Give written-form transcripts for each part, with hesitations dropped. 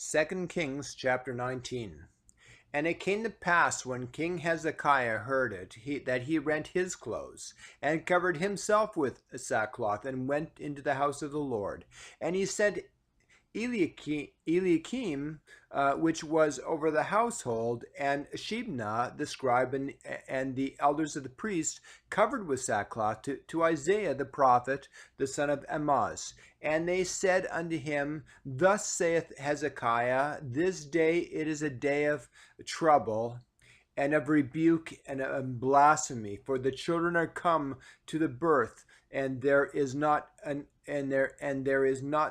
2 Kings chapter 19. And it came to pass when King Hezekiah heard it, that he rent his clothes, and covered himself with sackcloth, and went into the house of the Lord. And he sent Eliakim, which was over the household, and Shebna the scribe, and the elders of the priests, covered with sackcloth, to Isaiah the prophet, the son of Amoz. And they said unto him, Thus saith Hezekiah, This day it is a day of trouble, and of rebuke, and of blasphemy, for the children are come to the birth, and there is not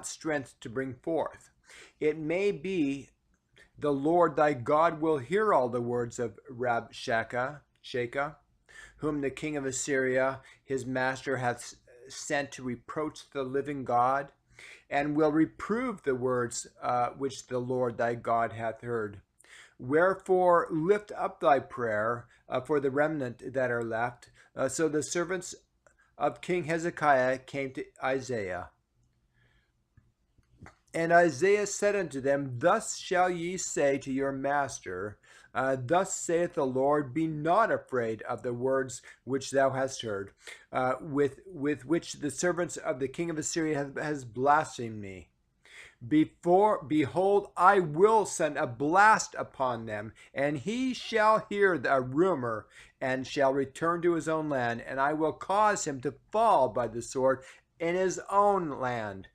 strength to bring forth. It may be the Lord thy God will hear all the words of Rabshakeh, whom the king of Assyria his master hath sent to reproach the living God, and will reprove the words which the Lord thy God hath heard. Wherefore lift up thy prayer for the remnant that are left. So the servants of King Hezekiah came to Isaiah. And Isaiah said unto them, Thus shall ye say to your master, Thus saith the Lord, Be not afraid of the words which thou hast heard, with which the servants of the king of Assyria has blasphemed me. Behold, I will send a blast upon them, and he shall hear the rumor, and shall return to his own land, and I will cause him to fall by the sword in his own land.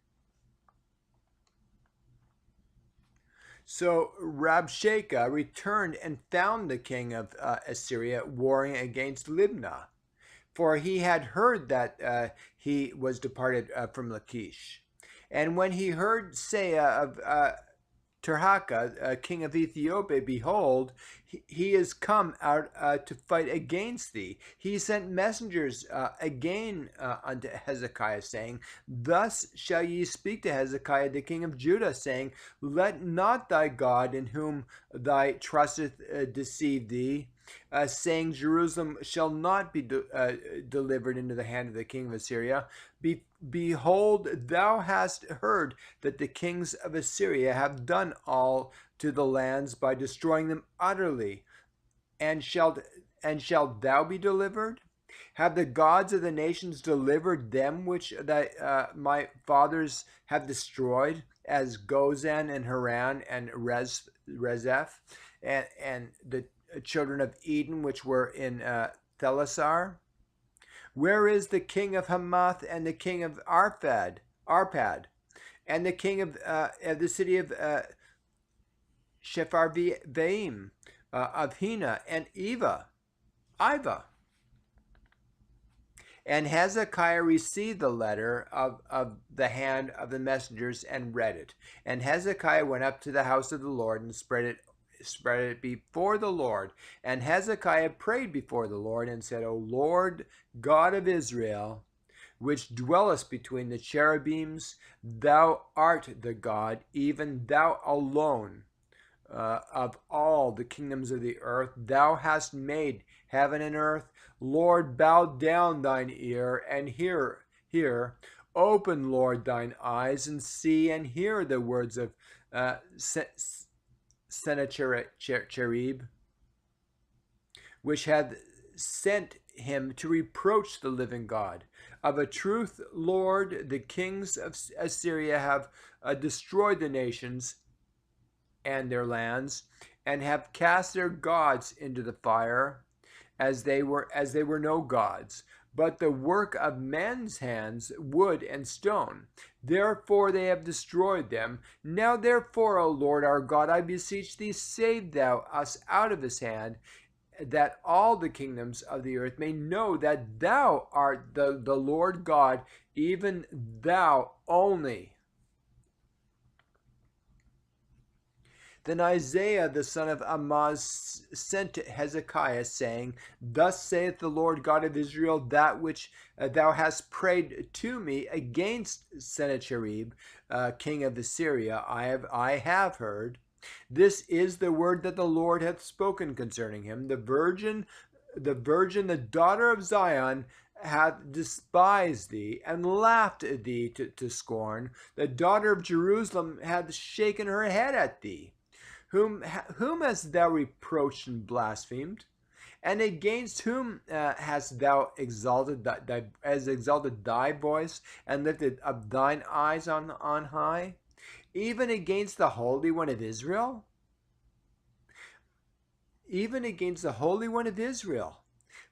So Rabshakeh returned and found the king of Assyria warring against Libnah, for he had heard that he was departed from Lachish. And when he heard say of Tirhakah, king of Ethiopia, behold, he is come out to fight against thee. He sent messengers again unto Hezekiah, saying, Thus shall ye speak to Hezekiah the king of Judah, saying, Let not thy God, in whom thy trusteth, deceive thee, saying, Jerusalem shall not be delivered into the hand of the king of Assyria. Behold, thou hast heard that the kings of Assyria have done all to the lands by destroying them utterly. And shalt thou be delivered? Have the gods of the nations delivered them which my fathers have destroyed, as Gozan and Haran and Rezeph, and the children of Eden which were in Thelasar? Where is the king of Hamath, and the king of Arpad, and the king of the city of Shepharvaim, of Hena and Iva? And Hezekiah received the letter of the hand of the messengers and read it. And Hezekiah went up to the house of the Lord and spread it before the Lord. And Hezekiah prayed before the Lord and said, O Lord God of Israel, which dwellest between the cherubims, thou art the God, even thou alone, of all the kingdoms of the earth. Thou hast made heaven and earth. Lord, bow down thine ear and hear. Open, Lord, thine eyes and see and hear the words of Sennacherib, which hath sent him to reproach the living God. Of a truth, Lord, the kings of Assyria have destroyed the nations and their lands, and have cast their gods into the fire, as they were no gods, but the work of men's hands, wood and stone. Therefore they have destroyed them. Now therefore, O Lord our God, I beseech thee, save thou us out of his hand, that all the kingdoms of the earth may know that thou art the Lord God, even thou only. Then Isaiah the son of Amoz sent to Hezekiah, saying, Thus saith the Lord God of Israel, that which thou hast prayed to me against Sennacherib, king of Assyria, I have heard. This is the word that the Lord hath spoken concerning him. The virgin, the daughter of Zion, hath despised thee, and laughed at thee to scorn. The daughter of Jerusalem hath shaken her head at thee. Whom hast thou reproached and blasphemed? And against whom hast thou exalted thy voice, and lifted up thine eyes on high? Even against the Holy One of Israel? Even against the Holy One of Israel.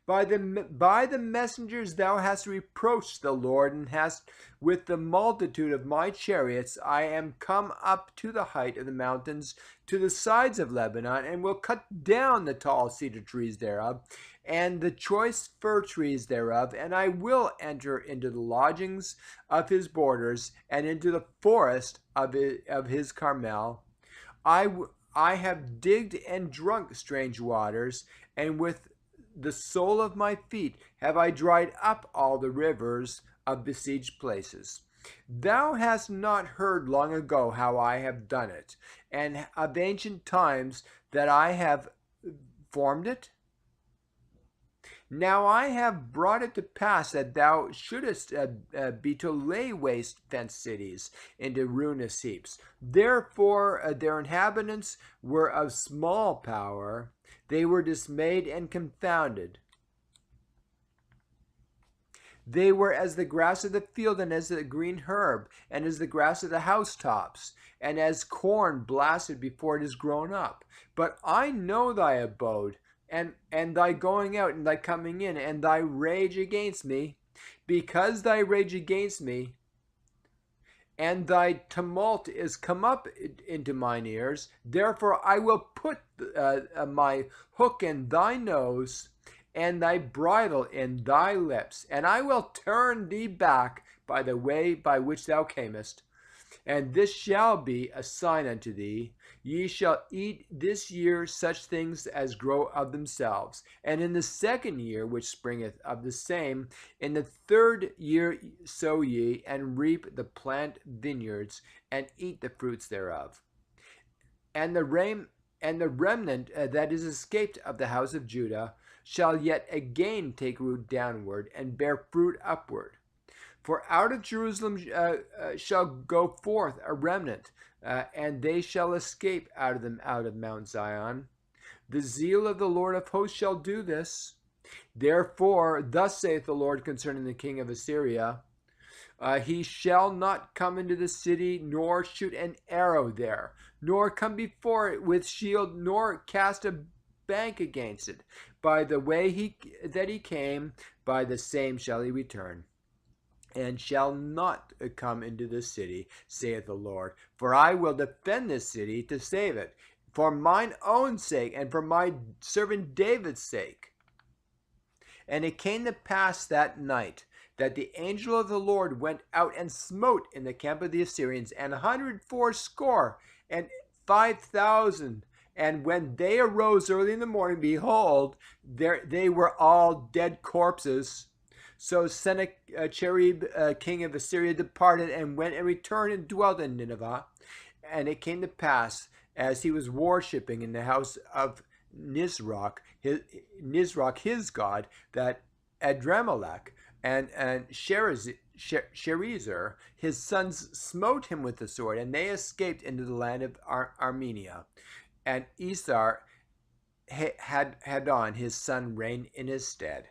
By the messengers thou hast reproached the Lord, and hast with the multitude of my chariots I am come up to the height of the mountains, to the sides of Lebanon, and will cut down the tall cedar trees thereof, and the choice fir trees thereof, and I will enter into the lodgings of his borders, and into the forest of his Carmel. I have digged and drunk strange waters, and with the sole of my feet have I dried up all the rivers of besieged places. Thou hast not heard long ago how I have done it, and of ancient times that I have formed it? Now I have brought it to pass that thou shouldest be to lay waste fenced cities into ruinous heaps. Therefore their inhabitants were of small power, they were dismayed and confounded. They were as the grass of the field, and as the green herb, and as the grass of the housetops, and as corn blasted before it is grown up. But I know thy abode, and thy going out and thy coming in, and thy rage against me. Because thy rage against me and thy tumult is come up into mine ears, therefore I will put my hook in thy nose, and thy bridle in thy lips, and I will turn thee back by the way by which thou camest. And this shall be a sign unto thee: ye shall eat this year such things as grow of themselves. And in the second year which springeth of the same, in the third year sow ye, and reap the plant vineyards, and eat the fruits thereof. And the remnant that is escaped of the house of Judah shall yet again take root downward, and bear fruit upward. For out of Jerusalem shall go forth a remnant, and they shall escape out of Mount Zion. The zeal of the Lord of hosts shall do this. Therefore, thus saith the Lord concerning the king of Assyria: he shall not come into the city, nor shoot an arrow there, nor come before it with shield, nor cast a bank against it. By the way that he came, by the same shall he return, and shall not come into the city, saith the Lord. For I will defend this city to save it, for mine own sake, and for my servant David's sake. And it came to pass that night that the angel of the Lord went out and smote in the camp of the Assyrians 180 and 5,000. And when they arose early in the morning, behold, they were all dead corpses. So Sennacherib, king of Assyria, departed and went and returned and dwelt in Nineveh. And it came to pass, as he was worshipping in the house of Nisroch his god, that Adramelech and Sherezer, his sons, smote him with the sword, and they escaped into the land of Armenia. And Esar had on his son reign in his stead.